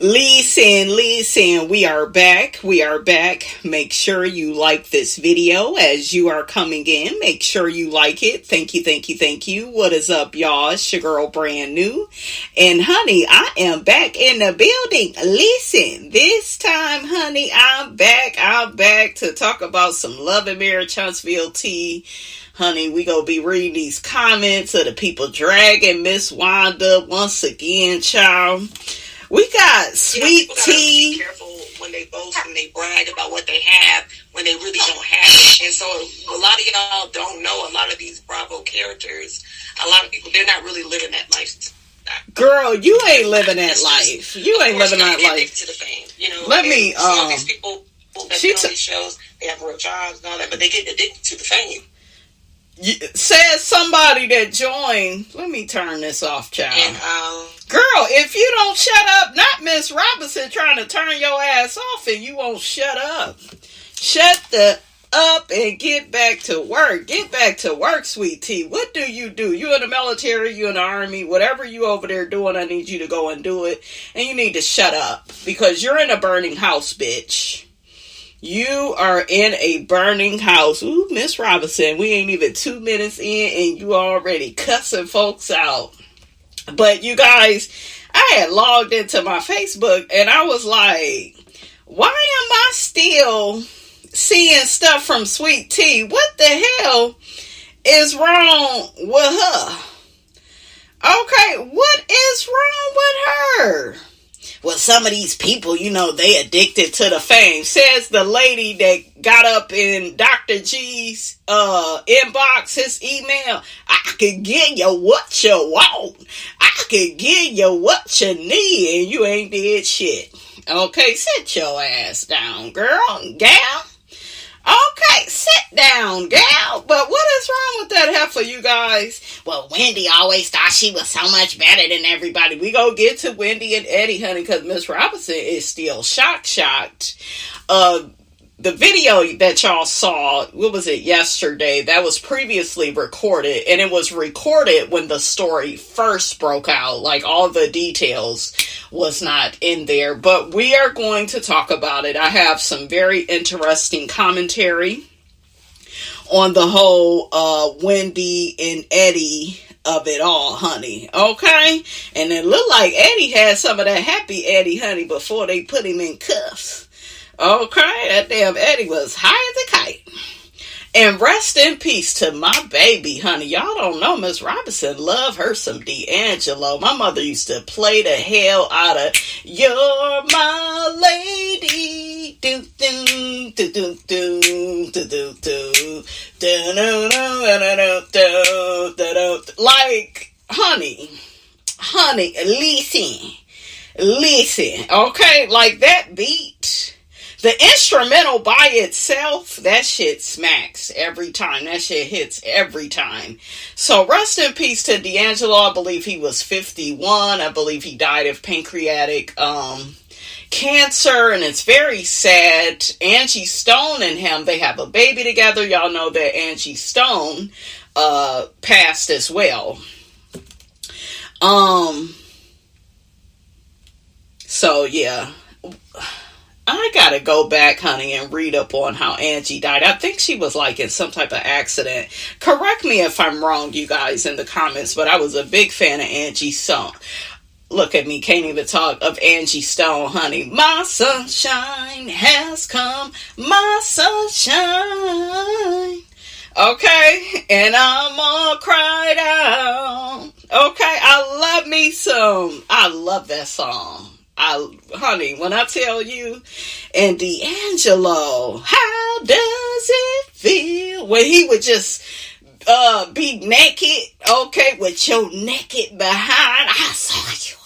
Listen, we are back. Make sure you like this video as you are coming in. Make sure you like it. Thank you. What is up, y'all? It's your girl, Brand New. And honey, I am back in the building. Listen, this time, honey, I'm back to talk about some Love and Marriage Huntsville tea. Honey, we gonna be reading these comments of the people dragging Miss Wanda once again, child. We got sweet tea. Be careful when they boast and they brag about what they have when they really don't have it. And so a lot of y'all don't know a lot of these Bravo characters. A lot of people, they're not really living that life. Girl, you ain't living that life. You ain't living that life. To the fame, you know. Let me. Some of these people that film these shows, they have real jobs and all that, but they get addicted to the fame. Says somebody that joined. Let me turn this off, child. And, girl, if you don't shut up, not Miss Robinson trying to turn your ass off and you won't shut up. Shut the up and get back to work. Get back to work, sweet tea. What do? You in the military, you in the army, whatever you over there doing, I need you to go and do it. And you need to shut up because you're in a burning house, bitch. You are in a burning house. Ooh, Miss Robinson, we ain't even 2 minutes in and you already cussing folks out. But you guys, I had logged into my Facebook and I was like, why am I still seeing stuff from Sweet Tea? What the hell is wrong with her? Okay, what is wrong with her? Well, some of these people, you know, they addicted to the fame. Says the lady that got up in Dr. G's inbox, his email. I could give you what you want. I could give you what you need, and you ain't did shit. Okay, sit your ass down, gal. Okay, sit down, gal. But what is wrong with that heifer, you guys? Well, Wendy always thought she was so much better than everybody. We gonna get to Wendy and Eddie, honey, because Miss Robinson is still shocked. The video that y'all saw, what was it, yesterday, that was previously recorded, and it was recorded when the story first broke out. Like, all the details was not in there, but we are going to talk about it. I have some very interesting commentary on the whole Wendy and Eddie of it all, honey. Okay? And it looked like Eddie had some of that happy Eddie, honey, before they put him in cuffs. Okay, that damn Eddie was high as a kite. And rest in peace to my baby, honey. Y'all don't know, Miss Robinson love her some D'Angelo. My mother used to play the hell out of You're My Lady. Do do do do do do do do do do. Like, honey, listen, okay? Like that beat. The instrumental by itself, that shit smacks every time. That shit hits every time. So rest in peace to D'Angelo. I believe he was 51. I believe he died of pancreatic cancer, and it's very sad. Angie Stone and him, they have a baby together. Y'all know that Angie Stone passed as well. So yeah. I gotta go back, honey, and read up on how Angie died. I think she was like in some type of accident. Correct me if I'm wrong, you guys, in the comments, but I was a big fan of Angie Stone. Look at me, can't even talk of Angie Stone, honey. My sunshine has come, my sunshine. Okay, and I'm all cried out. Okay, I love that song. Honey, when I tell you, and D'Angelo, how does it feel? When he would just be naked, okay, with your naked behind. I saw you.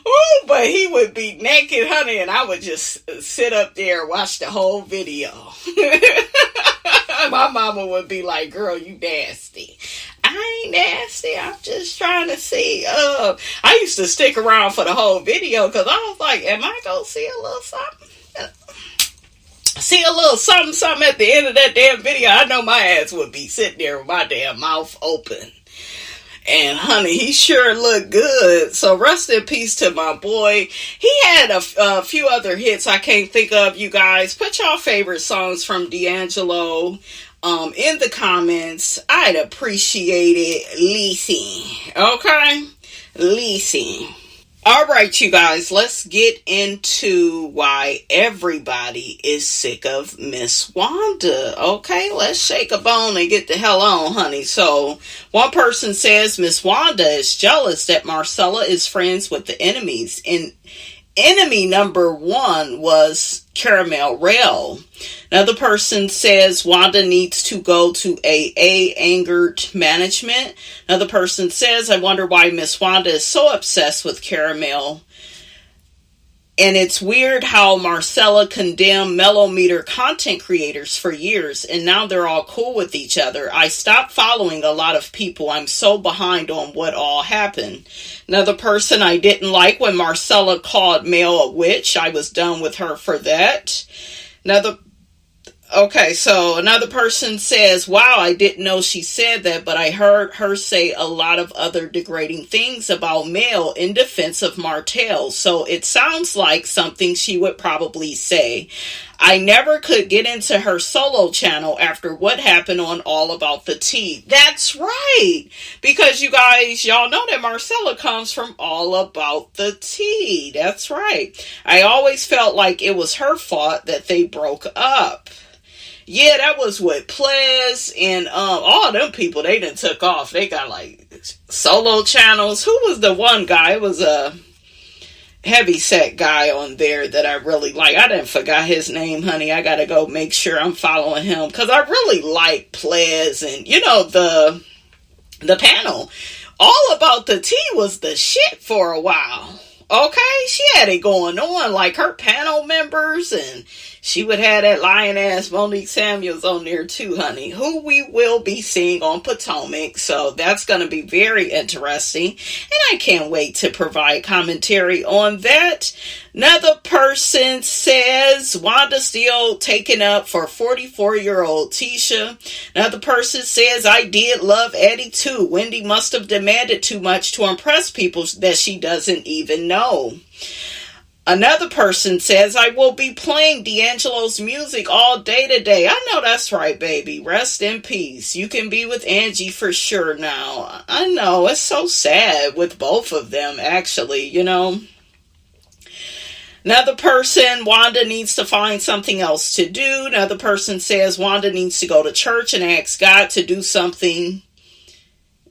Ooh, but he would be naked, honey, and I would just sit up there and watch the whole video. My mama would be like, girl, you nasty. I ain't nasty. I'm just trying to see. I used to stick around for the whole video because I was like, am I going to see a little something? See a little something at the end of that damn video. I know my ass would be sitting there with my damn mouth open. And honey, he sure looked good. So rest in peace to my boy. He had a few other hits I can't think of, you guys. Put y'all favorite songs from D'Angelo in the comments. I'd appreciate it. Leasing. Okay? Leasing. All right, you guys, let's get into why everybody is sick of Miss Wanda. Okay, let's shake a bone and get the hell on, honey. So, one person says Miss Wanda is jealous that Marcella is friends with the enemies. And enemy number one was Caramel Rail. Another person says Wanda needs to go to AA, angered management. Another person says, I wonder why Miss Wanda is so obsessed with Caramel. And it's weird how Marcella condemned Mellometer content creators for years, and now they're all cool with each other. I stopped following a lot of people. I'm so behind on what all happened. Another person, I didn't like when Marcella called Mel a witch. I was done with her for that. Another person says, wow, I didn't know she said that, but I heard her say a lot of other degrading things about Mel in defense of Martell. So it sounds like something she would probably say. I never could get into her solo channel after what happened on All About the Tea. That's right. Because you guys, y'all know that Marcella comes from All About the Tea. That's right. I always felt like it was her fault that they broke up. Yeah, that was what Plez and all them people, they done took off. They got like solo channels. Who was the one guy? It was a heavy set guy on there that I really like. I didn't forgot his name, honey. I gotta go make sure I'm following him because I really like Plez and the panel. All About the Tea was the shit for a while. Okay, she had it going on, like her panel members, and she would have that lion ass Monique Samuels on there too, honey, who we will be seeing on Potomac. So that's going to be very interesting, and I can't wait to provide commentary on that. Another person says Wanda still taking up for 44-year-old Tisha. Another person says I did love Eddie too. Wendy must have demanded too much to impress people that she doesn't even know. Another person says I will be playing D'Angelo's music all day today. I know that's right, baby. Rest in peace. You can be with Angie for sure now. I know, it's so sad with both of them, actually, you know. Another person, Wanda needs to find something else to do. Another person says Wanda needs to go to church and ask God to do something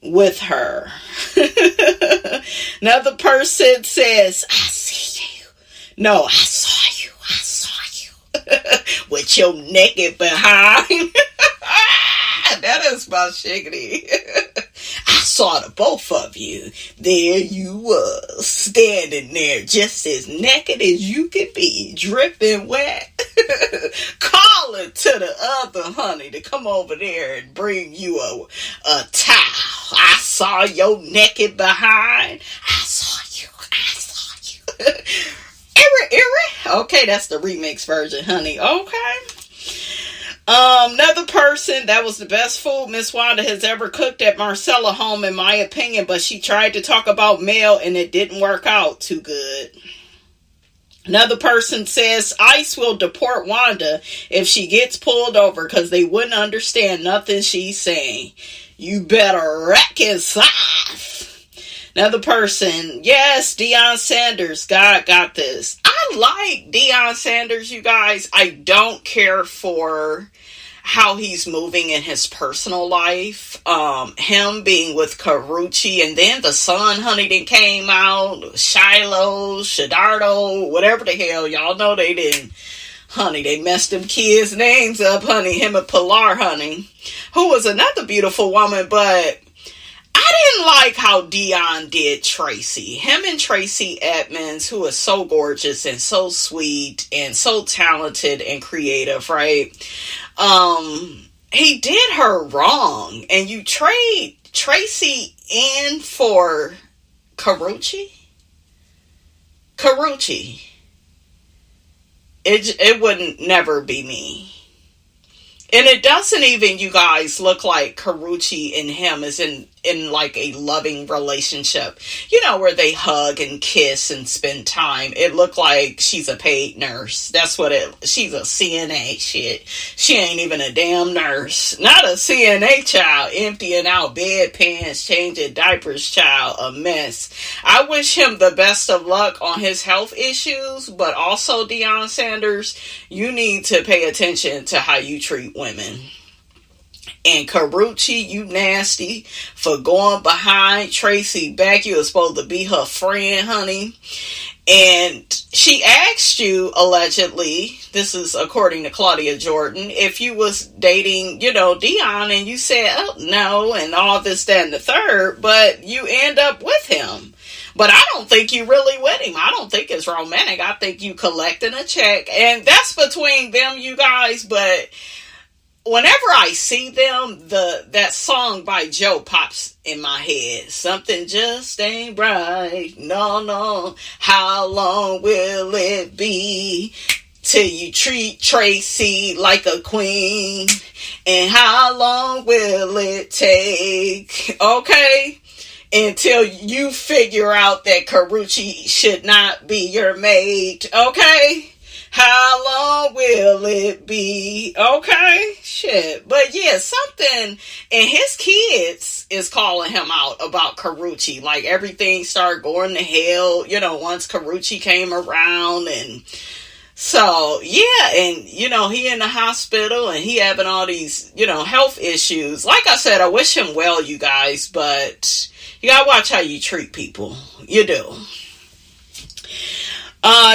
with her. Another person says, I see you. No, I saw you. I saw you. With your naked behind. That is my shiggity. I saw the both of you. There you was, standing there just as naked as you could be, dripping wet. Calling to the other honey to come over there and bring you a towel. I saw your naked behind. I saw you. I saw you. Okay, that's the remix version, honey. Okay. Another person, that was the best food Miss Wanda has ever cooked at Marcella home, in my opinion, but she tried to talk about Mel and it didn't work out too good. Another person says ICE will deport Wanda if she gets pulled over because they wouldn't understand nothing she's saying. You better reconcile. Another person, yes, Deion Sanders, God got this. I like Deion Sanders, you guys. I don't care for how he's moving in his personal life. Him being with Carucci, and then the son, honey, that came out, Shiloh, Shadardo, whatever the hell, y'all know they didn't. Honey, they messed them kids' names up, honey. Him and Pilar, honey, who was another beautiful woman, but I didn't like how Deion did Tracy. Him and Tracy Edmonds, who is so gorgeous and so sweet and so talented and creative, right? He did her wrong. And you trade Tracy in for Carucci? Carucci. It wouldn't never be me. And it doesn't even, you guys, look like Carucci and him is in in like a loving relationship, where they hug and kiss and spend time. It looked like she's a paid nurse. That's what she's a CNA shit. She ain't even a damn nurse. Not a CNA child, emptying out bedpans, changing diapers child, a mess. I wish him the best of luck on his health issues, but also Deion Sanders, you need to pay attention to how you treat women. And Karuchi, you nasty for going behind Tracy back. You were supposed to be her friend, honey. And she asked you, allegedly, this is according to Claudia Jordan, if you was dating, Deion, and you said, oh, no, and all this, that, and the third, but you end up with him. But I don't think you really with him. I don't think it's romantic. I think you collecting a check. And that's between them, you guys, but whenever I see them, that song by Joe pops in my head. Something just ain't right. No. How long will it be till you treat Tracy like a queen? And how long will it take? Okay? Until you figure out that Karuchi should not be your mate. Okay? How long will it be? Okay, shit. But yeah, something, and his kids is calling him out about Karuchi. Like everything started going to hell, once Karuchi came around. And so, yeah, and he in the hospital and he having all these, health issues. Like I said, I wish him well, you guys, but you gotta watch how you treat people. You do.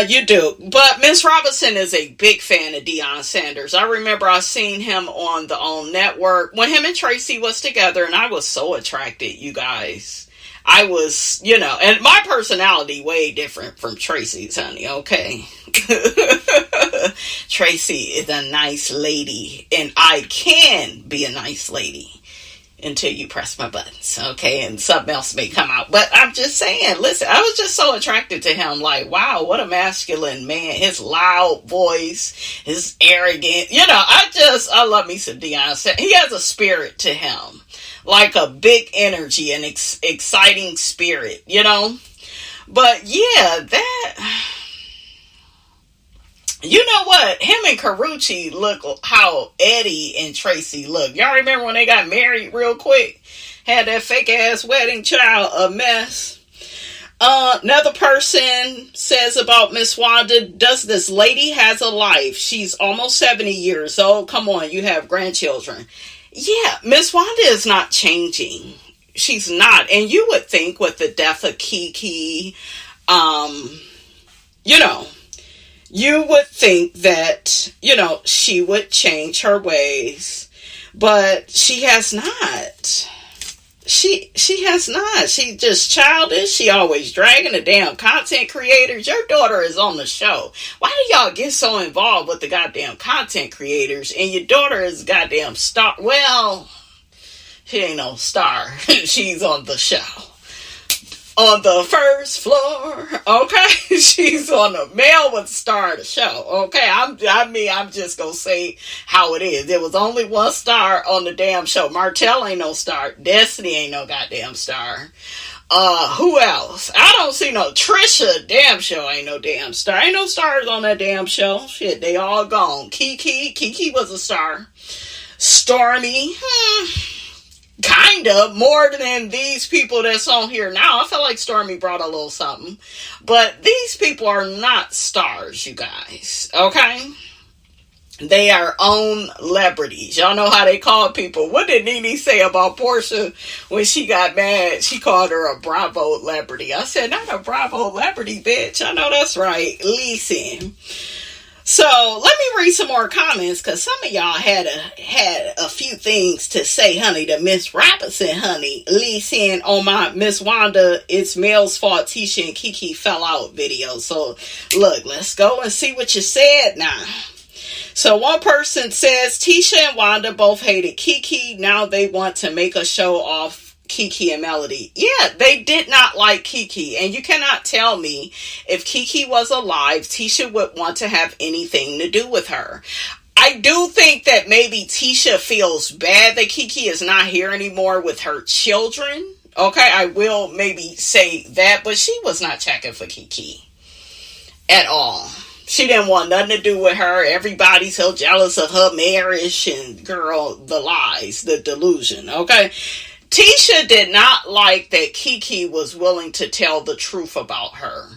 You do. But Miss Robinson is a big fan of Deion Sanders. I remember I seen him on the OWN network when him and Tracy was together, and I was so attracted, you guys. I was, and my personality way different from Tracy's, honey, okay? Tracy is a nice lady, and I can be a nice lady until you press my buttons, okay, and something else may come out. But I'm just saying, listen, I was just so attracted to him, like, wow, what a masculine man, his loud voice, his arrogant, I love me some Deion. He has a spirit to him, like a big energy and exciting spirit, but yeah, that... You know what? Him and Karuchi look how Eddie and Tracy look. Y'all remember when they got married real quick? Had that fake ass wedding child, a mess. Another person says about Miss Wanda, does this lady has a life? She's almost 70 years old. Come on, you have grandchildren. Yeah, Miss Wanda is not changing. She's not. And you would think with the death of Kiki, you would think that, she would change her ways, but she has not. She has not. She's just childish. She always dragging the damn content creators. Your daughter is on the show. Why do y'all get so involved with the goddamn content creators? And your daughter is a goddamn star. Well, she ain't no star. She's on the show. On the first floor, okay? She's on the male with the star of the show, okay? I'm just gonna say how it is. There was only one star on the damn show. Martell ain't no star. Destiny ain't no goddamn star. Who else? I don't see no Trisha. Damn show ain't no damn star. Ain't no stars on that damn show. Shit, they all gone. Kiki was a star. Stormy, kind of, more than these people that's on here now. I feel like Stormy brought a little something. But these people are not stars, you guys. Okay? They are own celebrities. Y'all know how they call people. What did Nene say about Portia when she got mad? She called her a Bravo celebrity. I said, not a Bravo celebrity, bitch. I know that's right. Listen. So let me read some more comments, because some of y'all had a few things to say, honey, to Miss Robinson, honey. Listen, on my Miss Wanda, it's Mel's fault Tisha and Kiki fell out video. So look, let's go and see what you said now. So one person says, Tisha and Wanda both hated Kiki. Now they want to make a show off Kiki and Melody. Yeah, they did not like Kiki. And you cannot tell me if Kiki was alive, Tisha would want to have anything to do with her. I do think that maybe Tisha feels bad that Kiki is not here anymore with her children. Okay, I will maybe say that, but she was not checking for Kiki at all. She didn't want nothing to do with her. Everybody's so jealous of her marriage, and girl, the lies, the delusion, okay? Tisha did not like that Kiki was willing to tell the truth about her.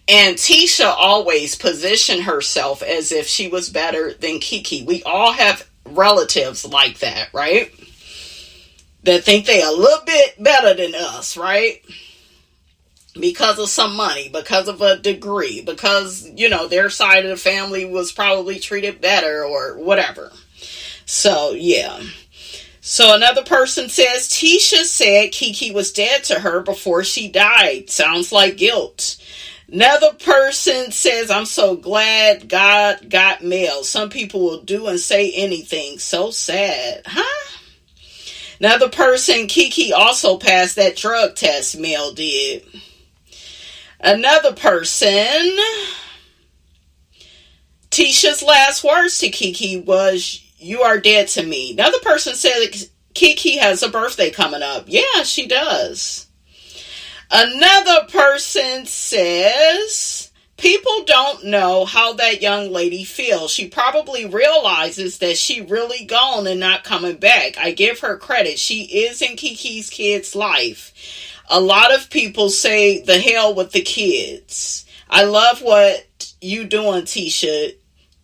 And Tisha always positioned herself as if she was better than Kiki. We all have relatives like that, right? That think they a little bit better than us, right? Because of some money, because of a degree, because, you know, their side of the family was probably treated better or whatever. So, yeah. So another person says, Tisha said Kiki was dead to her before she died. Sounds like guilt. Another person says, I'm so glad God got mail. Some people will do and say anything. So sad. Huh? Another person, Kiki also passed that drug test, Mel did. Another person, Tisha's last words to Kiki was, you are dead to me. Another person said Kiki has a birthday coming up. Yeah, she does. Another person says, people don't know how that young lady feels. She probably realizes that she really gone and not coming back. I give her credit. She is in Kiki's kid's life. A lot of people say the hell with the kids. I love what you doing, Tisha.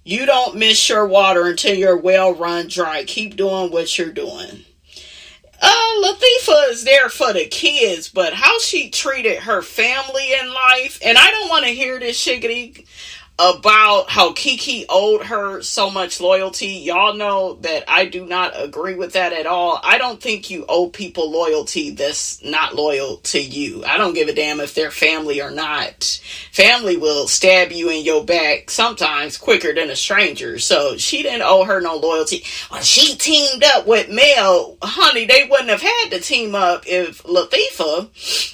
You don't miss your water until your well run dry. Keep doing what you're doing. Latifah is there for the kids, but how she treated her family in life, and I don't want to hear this shiggity about how Kiki owed her so much loyalty. Y'all know that I do not agree with that at all. I don't think you owe people loyalty that's not loyal to you. I don't give a damn if they're family or not. Family will stab you in your back sometimes quicker than a stranger. So she didn't owe her no loyalty. When she teamed up with Mel, honey, they wouldn't have had to team up if Latifah,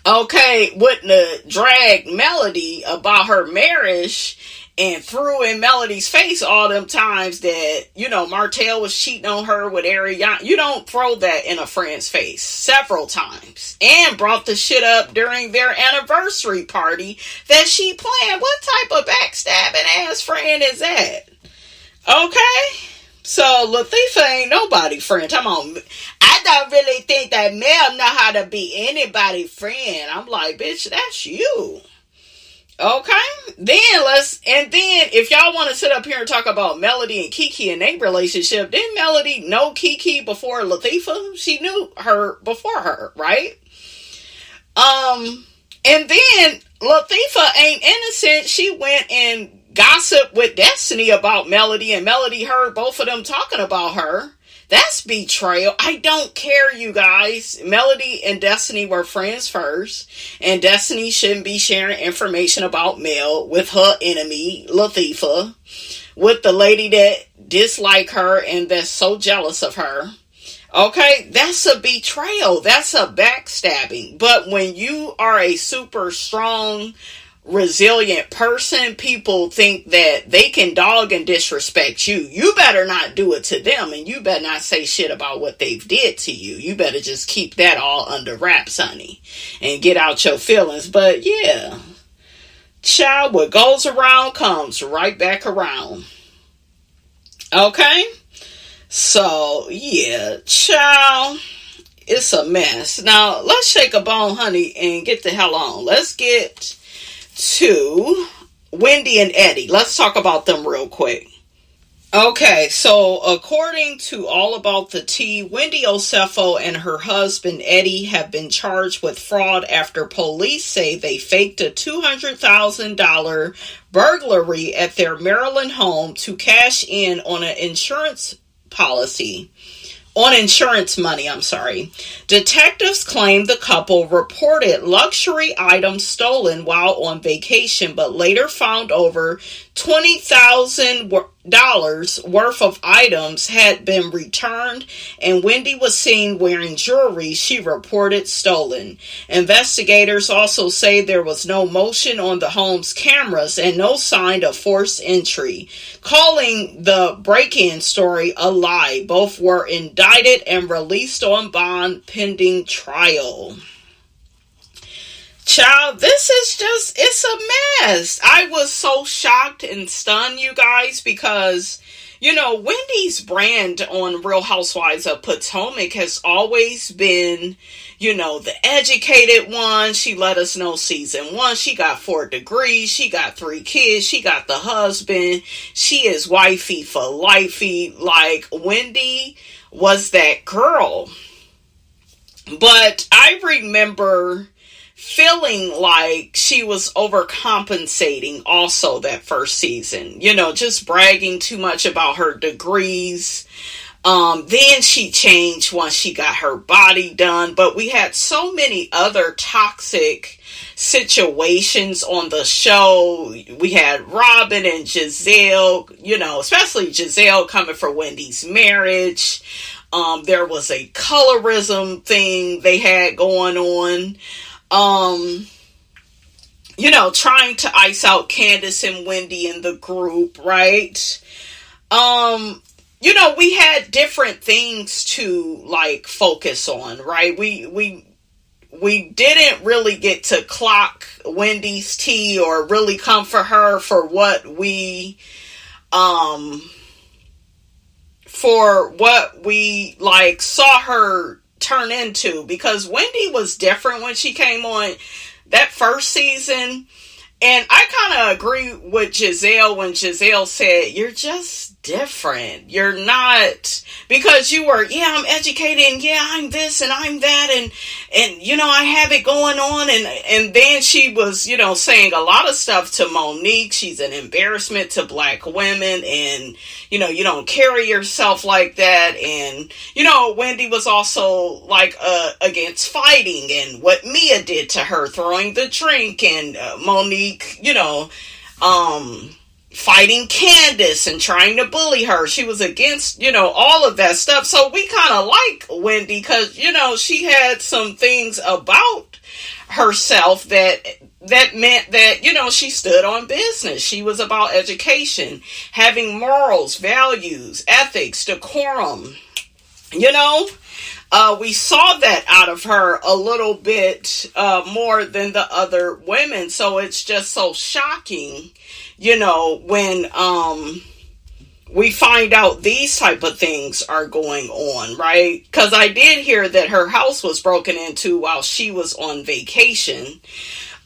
okay, wouldn't have dragged Melody about her marriage and threw in Melody's face all them times that, you know, Martell was cheating on her with Ariana. You don't throw that in a friend's face several times. And brought the shit up during their anniversary party that she planned. What type of backstabbing ass friend is that? Okay? So Latifah ain't nobody friend. Come on. I don't really think that Mel know how to be anybody's friend. I'm like, bitch, that's you. Okay? Then if y'all want to sit up here and talk about Melody and Kiki and their relationship, didn't Melody know Kiki before Latifah? She knew her before her, right? And then Latifah ain't innocent. She went and gossip with Destiny about Melody, and Melody heard both of them talking about her. That's betrayal. I don't care, you guys. Melody and Destiny were friends first, and Destiny shouldn't be sharing information about Mel with her enemy, Latifah, with the lady that dislike her and that's so jealous of her. Okay, that's a betrayal. That's a backstabbing. But when you are a super strong, resilient person, people think that they can dog and disrespect you. You better not do it to them, and you better not say shit about what they've did to you. You better just keep that all under wraps, honey, and get out your feelings. But yeah, child, what goes around comes right back around. Okay? So yeah, child, it's a mess. Now let's shake a bone, honey, and get the hell on. Let's get to Wendy and Eddie. Let's talk about them real quick. Okay, so according to All About the Tea, Wendy Osefo and her husband Eddie have been charged with fraud after police say they faked a $200,000 burglary at their Maryland home to cash in on an insurance money. Detectives claim the couple reported luxury items stolen while on vacation, but later found over $20,000 worth of items had been returned, and Wendy was seen wearing jewelry she reported stolen. Investigators also say there was no motion on the home's cameras and no sign of forced entry, calling the break-in story a lie. Both were indicted and released on bond pending trial. Child, this is just, it's a mess. I was so shocked and stunned, you guys, because, you know, Wendy's brand on Real Housewives of Potomac has always been, you know, the educated one. She let us know season 1, she got 4 degrees, she got 3 kids, she got the husband, she is wifey for lifey. Like, Wendy was that girl. But I remember feeling like she was overcompensating also that first season, you know, just bragging too much about her degrees. Then she changed once she got her body done, but we had so many other toxic situations on the show. We had Robin and Giselle, you know, especially Giselle coming for Wendy's marriage. There was a colorism thing they had going on. You know, trying to ice out Candace and Wendy in the group, right? You know, we had different things to like focus on, right? We didn't really get to clock Wendy's tea or really come for her for what we like saw her turn into, because Wendy was different when she came on that first season. And I kind of agree with Giselle when Giselle said, you're just different. You're not, because you were, yeah, I'm educated, and yeah, I'm this and I'm that, and you know, I have it going on, and then she was, you know, saying a lot of stuff to Monique. She's an embarrassment to black women, and you know, you don't carry yourself like that. And you know, Wendy was also like against fighting, and what Mia did to her, throwing the drink, and Monique, you know, fighting Candace and trying to bully her. She was against, you know, all of that stuff. So we kind of like Wendy because, you know, she had some things about herself that meant that, you know, she stood on business. She was about education, having morals, values, ethics, decorum. You know, we saw that out of her a little bit more than the other women. So it's just so shocking, you know, when we find out these type of things are going on, right? Because I did hear that her house was broken into while she was on vacation.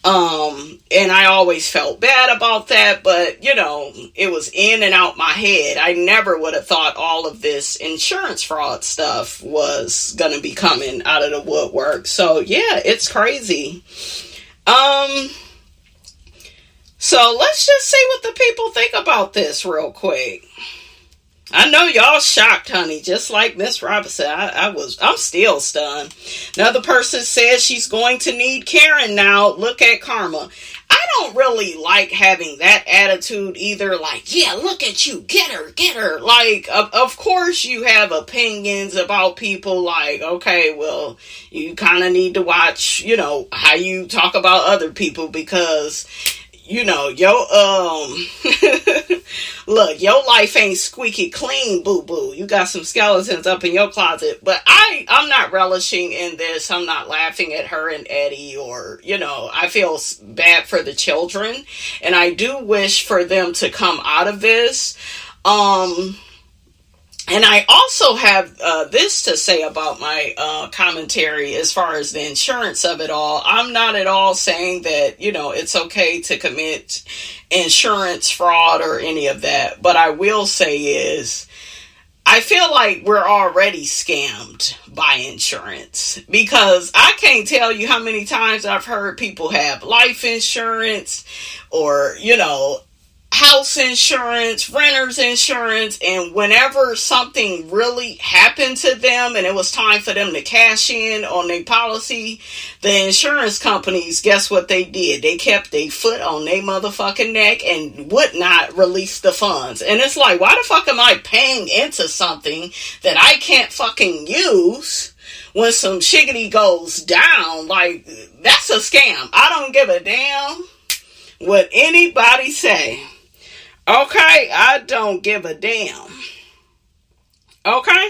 And I always felt bad about that, but you know, it was in and out my head. I never would have thought all of this insurance fraud stuff was going to be coming out of the woodwork. So yeah, it's crazy. So let's just see what the people think about this real quick. I know y'all shocked, honey, just like Miss Robinson. I'm still stunned. Another person says she's going to need Karen now. Look at karma. I don't really like having that attitude either. Like, yeah, look at you. Get her. Like, of course you have opinions about people. Like, okay, well, you kind of need to watch, you know, how you talk about other people because, you know, look, your life ain't squeaky clean, boo-boo. You got some skeletons up in your closet. But I'm not relishing in this. I'm not laughing at her and Eddie, or, you know, I feel bad for the children. And I do wish for them to come out of this. And I also have this to say about my commentary as far as the insurance of it all. I'm not at all saying that, you know, it's okay to commit insurance fraud or any of that. But I will say is, I feel like we're already scammed by insurance, because I can't tell you how many times I've heard people have life insurance or, you know, house insurance, renter's insurance, and whenever something really happened to them and it was time for them to cash in on their policy, the insurance companies, guess what they did? They kept their foot on their motherfucking neck and would not release the funds. And it's like, why the fuck am I paying into something that I can't fucking use when some shiggity goes down? Like, that's a scam. I don't give a damn what anybody say. Okay, I don't give a damn. Okay?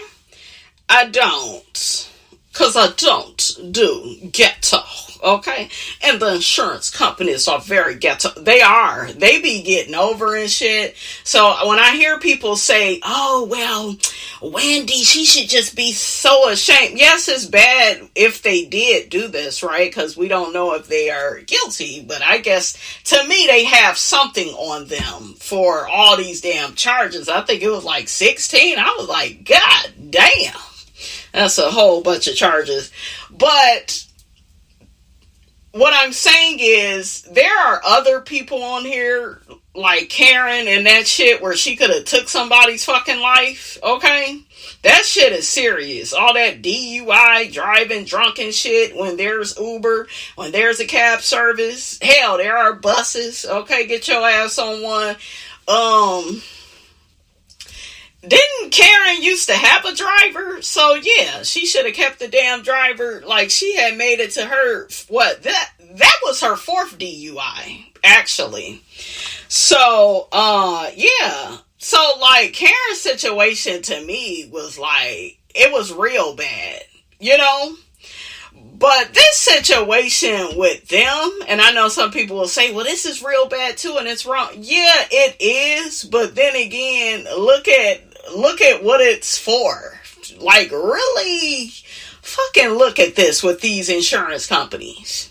I don't. Because I don't do ghetto. Okay? And the insurance companies are very ghetto. They are. They be getting over and shit. So when I hear people say, oh, well, Wendy, she should just be so ashamed. Yes, it's bad if they did do this, right? Because we don't know if they are guilty. But I guess, to me, they have something on them for all these damn charges. I think it was like 16. I was like, God damn. That's a whole bunch of charges. But what I'm saying is, there are other people on here, like Karen and that shit, where she could have took somebody's fucking life, okay? That shit is serious. All that DUI, driving drunk and shit, when there's Uber, when there's a cab service. Hell, there are buses, okay? Get your ass on one. Didn't Karen used to have a driver? So yeah, she should have kept the damn driver. Like, she had made it to her, what, that was her 4th DUI, actually. So, yeah. So, like, Karen's situation to me was like, it was real bad, you know? But this situation with them, and I know some people will say, well, this is real bad too, and it's wrong. Yeah, it is. But then again, look at what it's for. Like, really fucking look at this with these insurance companies.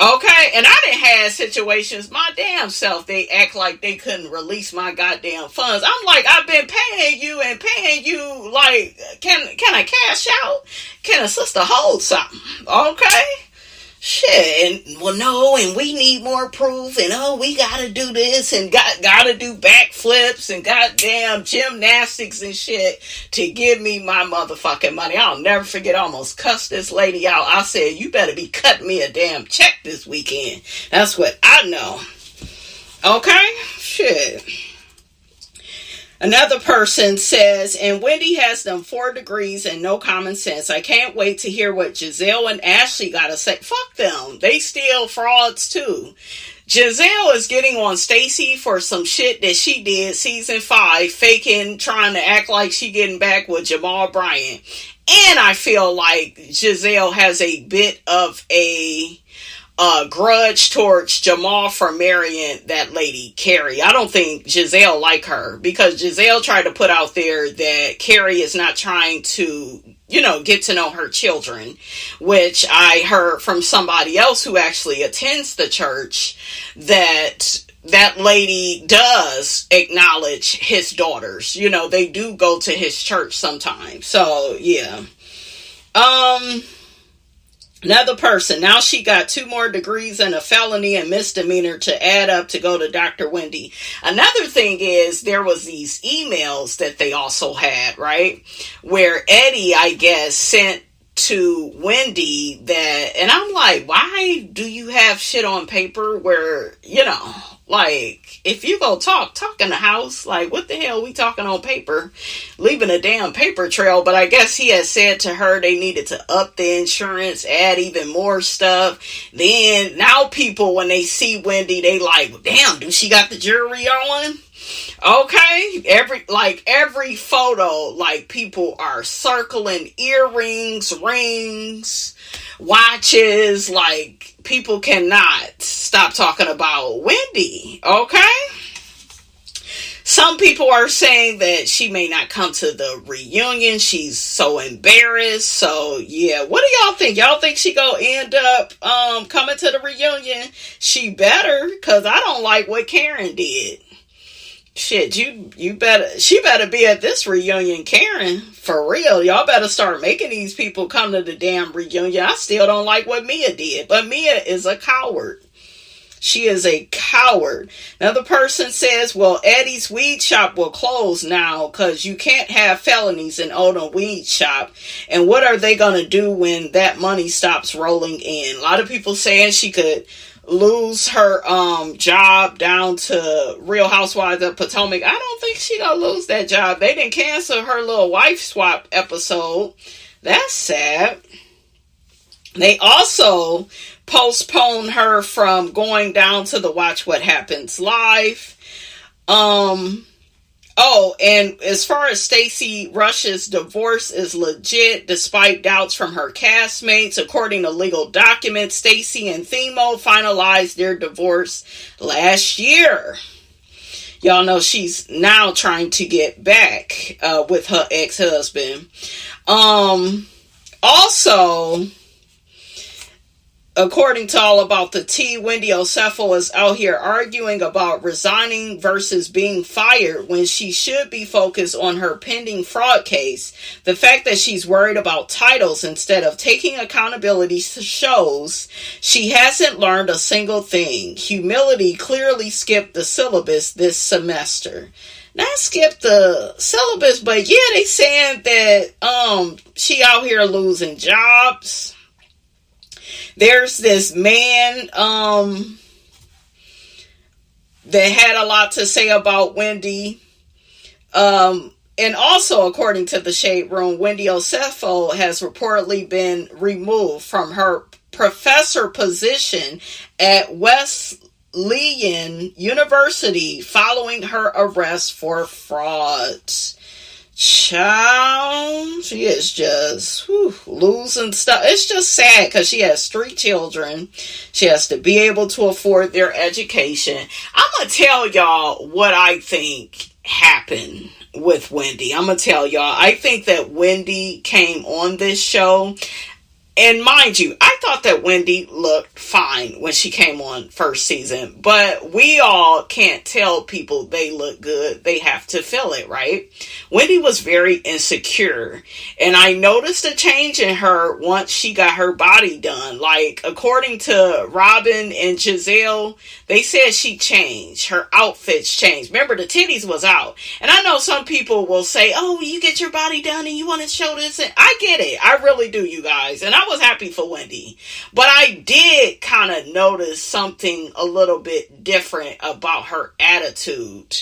Okay, and I done had situations, my damn self, they act like they couldn't release my goddamn funds. I'm like, I've been paying you, like, can I cash out? Can a sister hold something? Okay? Shit, and well, no, and we need more proof, and oh, we gotta do this, and gotta do backflips, and goddamn gymnastics and shit to give me my motherfucking money. I'll never forget, I almost cussed this lady out. I said, you better be cutting me a damn check this weekend. That's what I know. Okay? Shit. Another person says, and Wendy has them 4 degrees and no common sense. I can't wait to hear what Giselle and Ashley gotta say. Fuck them. They still frauds too. Giselle is getting on Stacey for some shit that she did season 5, faking, trying to act like she getting back with Jamal Bryant. And I feel like Giselle has a bit of a grudge towards Jamal for marrying that lady, Carrie. I don't think Giselle like her, because Giselle tried to put out there that Carrie is not trying to, get to know her children, which I heard from somebody else who actually attends the church, that lady does acknowledge his daughters. They do go to his church sometimes. So, yeah. Another person, now she got 2 more degrees and a felony and misdemeanor to add up to go to Dr. Wendy. Another thing is, there was these emails that they also had, right? Where Eddie, I guess, sent to Wendy that, and I'm like, why do you have shit on paper where, like, if you go talk in the house, like, what the hell we talking on paper? Leaving a damn paper trail. But I guess he had said to her they needed to up the insurance, add even more stuff. Then, now people, when they see Wendy, they like, well, damn, do she got the jewelry on? Okay, every photo, like, people are circling earrings, rings, watches. Like, people cannot stop talking about Wendy. Okay, some people are saying that she may not come to the reunion. She's so embarrassed. So yeah, what do y'all think? Y'all think she gonna end up coming to the reunion? She better, because I don't like what Karen did. Shit, she better be at this reunion, Karen. For real, y'all better start making these people come to the damn reunion. I still don't like what Mia did, but Mia is a coward. She is a coward. Another person says, well, Eddie's weed shop will close now because you can't have felonies and own a weed shop. And what are they going to do when that money stops rolling in? A lot of people saying she could lose her job down to Real Housewives of Potomac. I don't think she gonna lose that job. They didn't cancel her little wife swap episode. That's sad. They also postponed her from going down to the Watch What Happens live. Oh, and as far as Stacey Rush's divorce is legit, despite doubts from her castmates, according to legal documents, Stacey and Themo finalized their divorce last year. Y'all know she's now trying to get back with her ex-husband. Also, according to All About the Tea, Wendy Osefo is out here arguing about resigning versus being fired when she should be focused on her pending fraud case. The fact that she's worried about titles instead of taking accountability shows she hasn't learned a single thing. Humility clearly skipped the syllabus this semester. Not skip the syllabus, but yeah, they saying that she out here losing jobs. There's this man that had a lot to say about Wendy. And also, according to the Shade Room, Wendy Osefo has reportedly been removed from her professor position at Wesleyan University following her arrest for fraud. Child, she is just losing stuff. It's just sad because she has 3 children. She has to be able to afford their education. I'm going to tell y'all what I think happened with Wendy. I'm going to tell y'all, I think that Wendy came on this show. And mind you, I thought that Wendy looked fine when she came on first season. But we all can't tell people they look good. They have to feel it, right? Wendy was very insecure. And I noticed a change in her once she got her body done. Like, according to Robin and Giselle, they said she changed. Her outfits changed. Remember, the titties was out. And I know some people will say, oh, you get your body done and you want to show this. And I get it. I really do, you guys. And I was happy for Wendy. But I did kind of notice something a little bit different about her attitude.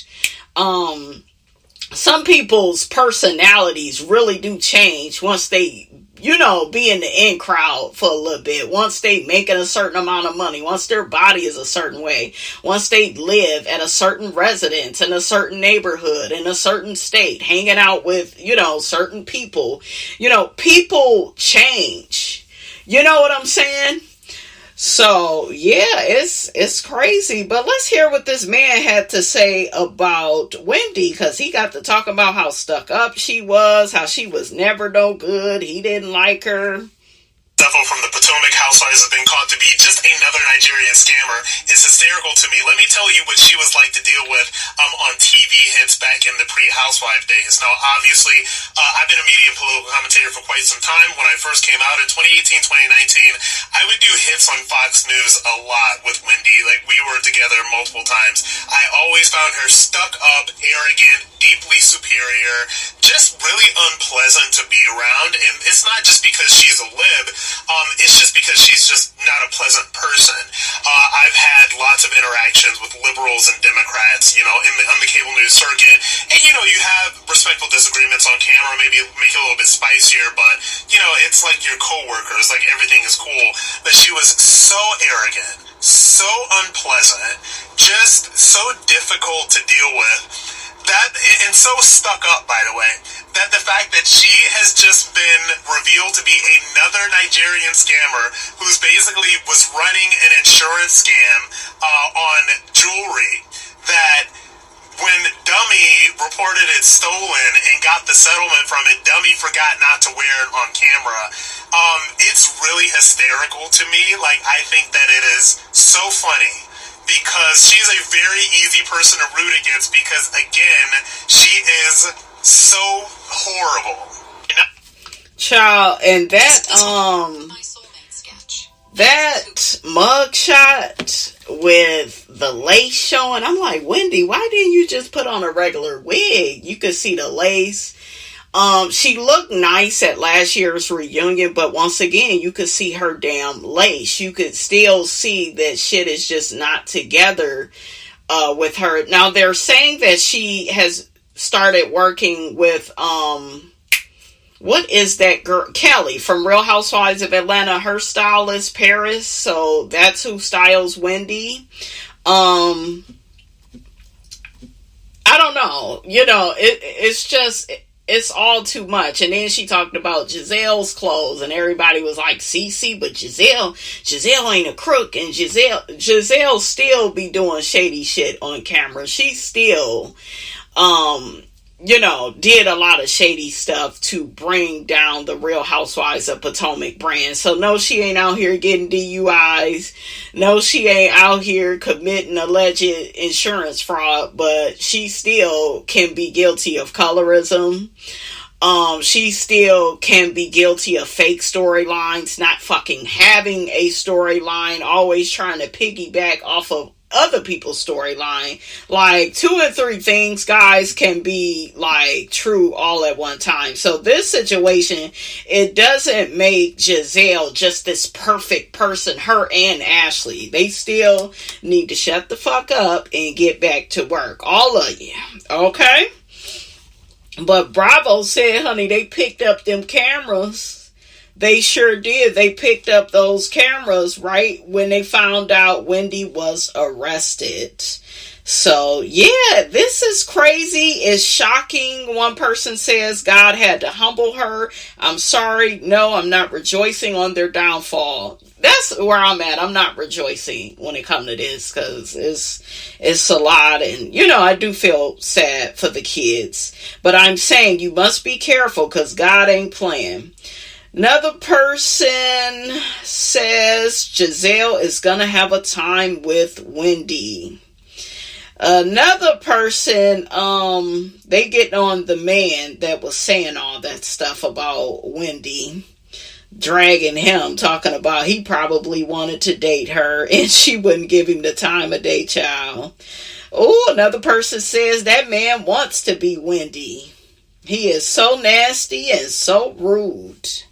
Some people's personalities really do change once they, be in the in crowd for a little bit. Once they making a certain amount of money. Once their body is a certain way. Once they live at a certain residence in a certain neighborhood in a certain state. Hanging out with, certain people. People change. You know what I'm saying? So, yeah, it's crazy. But let's hear what this man had to say about Wendy, because he got to talk about how stuck up she was, how she was never no good, he didn't like her. Defo from the Potomac Housewives has been caught to be just another Nigerian scammer is hysterical to me. Let me tell you what she was like to deal with on TV hits back in the pre-Housewife days. Now, obviously, I've been a media and political commentator for quite some time. When I first came out in 2018, 2019, I would do hits on Fox News a lot with Wendy. Like, we were together multiple times. I always found her stuck up, arrogant, deeply superior, just really unpleasant to be around. And it's not just because she's a lib. It's just because she's just not a pleasant person. I've had lots of interactions with liberals and Democrats, on the cable news circuit. And, you have respectful disagreements on camera, maybe make it a little bit spicier, but, it's like your coworkers, like everything is cool. But she was so arrogant, so unpleasant, just so difficult to deal with. And so stuck up, by the way, that the fact that she has just been revealed to be another Nigerian scammer who's basically was running an insurance scam on jewelry, that when Dummy reported it stolen and got the settlement from it, Dummy forgot not to wear it on camera. It's really hysterical to me. Like, I think that it is so funny, because she's a very easy person to root against, because, again, she is so horrible. Child, and That mugshot with the lace showing, I'm like, Wendy, why didn't you just put on a regular wig? You could see the lace. She looked nice at last year's reunion, but once again, you could see her damn lace. You could still see that shit is just not together with her. Now, they're saying that she has started working with, what is that girl? Kelly from Real Housewives of Atlanta. Her stylist, Paris. So that's who styles Wendy. I don't know. You know, it's just, it's all too much. And then she talked about Giselle's clothes, and everybody was like, CC, but Giselle ain't a crook, and Giselle still be doing shady shit on camera. She still, you know, did a lot of shady stuff to bring down the Real Housewives of Potomac brand. So no, she ain't out here getting DUIs. No, she ain't out here committing alleged insurance fraud, but she still can be guilty of colorism. She still can be guilty of fake storylines, not fucking having a storyline, always trying to piggyback off of other people's storyline. Like 2 and 3 things, guys, can be like true all at one time. So this situation, it doesn't make Giselle just this perfect person, her and Ashley. They still need to shut the fuck up and get back to work. All of you. Okay? But Bravo said, honey, they picked up them cameras. They sure did. They picked up those cameras right when they found out Wendy was arrested. So, yeah, this is crazy. It's shocking. One person says God had to humble her. I'm sorry. No, I'm not rejoicing on their downfall. That's where I'm at. I'm not rejoicing when it comes to this, because it's a lot. And, you know, I do feel sad for the kids. But I'm saying you must be careful, because God ain't playing. Another person says Giselle is going to have a time with Wendy. Another person, they getting on the man that was saying all that stuff about Wendy, dragging him, talking about he probably wanted to date her and she wouldn't give him the time of day, child. Oh, another person says that man wants to be Wendy. He is so nasty and so rude.